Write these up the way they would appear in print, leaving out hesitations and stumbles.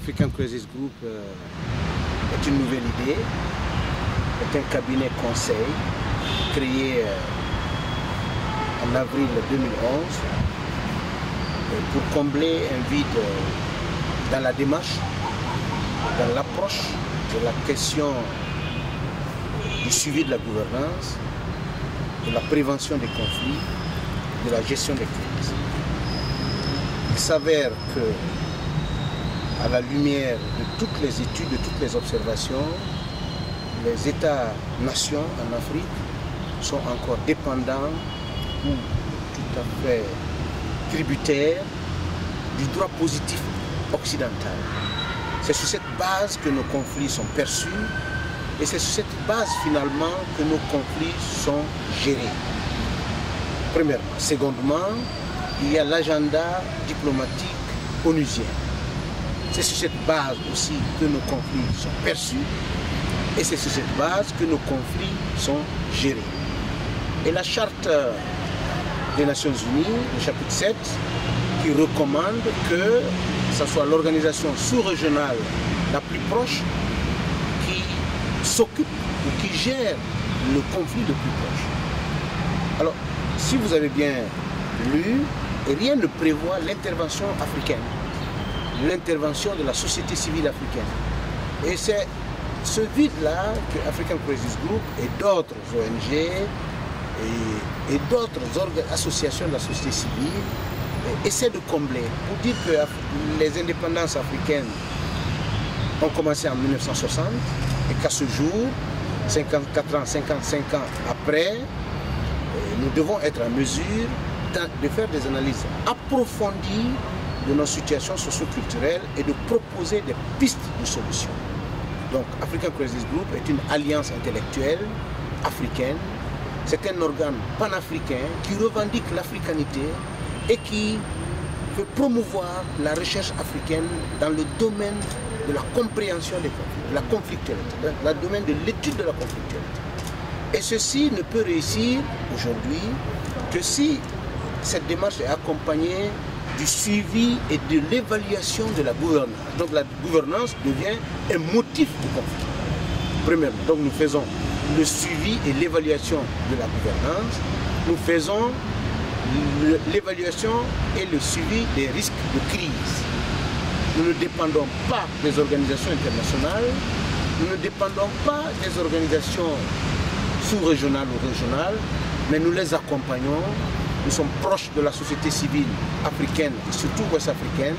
African Crisis Group est une nouvelle idée, est un cabinet conseil créé en avril 2011 pour combler un vide dans la démarche, dans l'approche de la question du suivi de la gouvernance, de la prévention des conflits, de la gestion des crises. Il s'avère que, à la lumière de toutes les études, de toutes les observations, les États-nations en Afrique sont encore dépendants ou tout à fait tributaires du droit positif occidental. C'est sur cette base que nos conflits sont perçus et c'est sur cette base finalement que nos conflits sont gérés. Premièrement. Secondement, il y a l'agenda diplomatique onusien. C'est sur cette base aussi que nos conflits sont perçus et c'est sur cette base que nos conflits sont gérés. Et la charte des Nations Unies, le chapitre 7, qui recommande que ce soit l'organisation sous-régionale la plus proche qui s'occupe ou qui gère le conflit le plus proche. Alors, si vous avez bien lu, rien ne prévoit l'intervention africaine, l'intervention de la société civile africaine. Et c'est ce vide-là que African Crisis Group et d'autres ONG et d'autres associations de la société civile essaient de combler pour dire que les indépendances africaines ont commencé en 1960 et qu'à ce jour, 54 ans, 55 ans après, nous devons être en mesure de faire des analyses approfondies de nos situations socio-culturelles et de proposer des pistes de solutions. Donc, African Crisis Group est une alliance intellectuelle africaine. C'est un organe panafricain qui revendique l'africanité et qui veut promouvoir la recherche africaine dans le domaine de la compréhension des conflits, de la conflictualité, dans le domaine de l'étude de la conflictualité. Et ceci ne peut réussir aujourd'hui que si cette démarche est accompagnée du suivi et de l'évaluation de la gouvernance. Donc la gouvernance devient un motif de conflit. Premièrement, donc nous faisons le suivi et l'évaluation de la gouvernance. Nous faisons l'évaluation et le suivi des risques de crise. Nous ne dépendons pas des organisations internationales, nous ne dépendons pas des organisations sous-régionales ou régionales, mais nous les accompagnons. Nous sommes proches de la société civile africaine, et surtout ouest-africaine.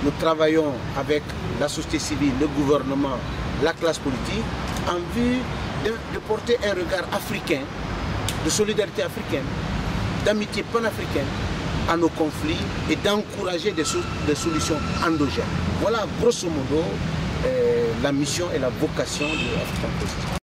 Nous travaillons avec la société civile, le gouvernement, la classe politique, en vue de porter un regard africain, de solidarité africaine, d'amitié panafricaine à nos conflits et d'encourager des solutions endogènes. Voilà grosso modo la mission et la vocation de African Crisis.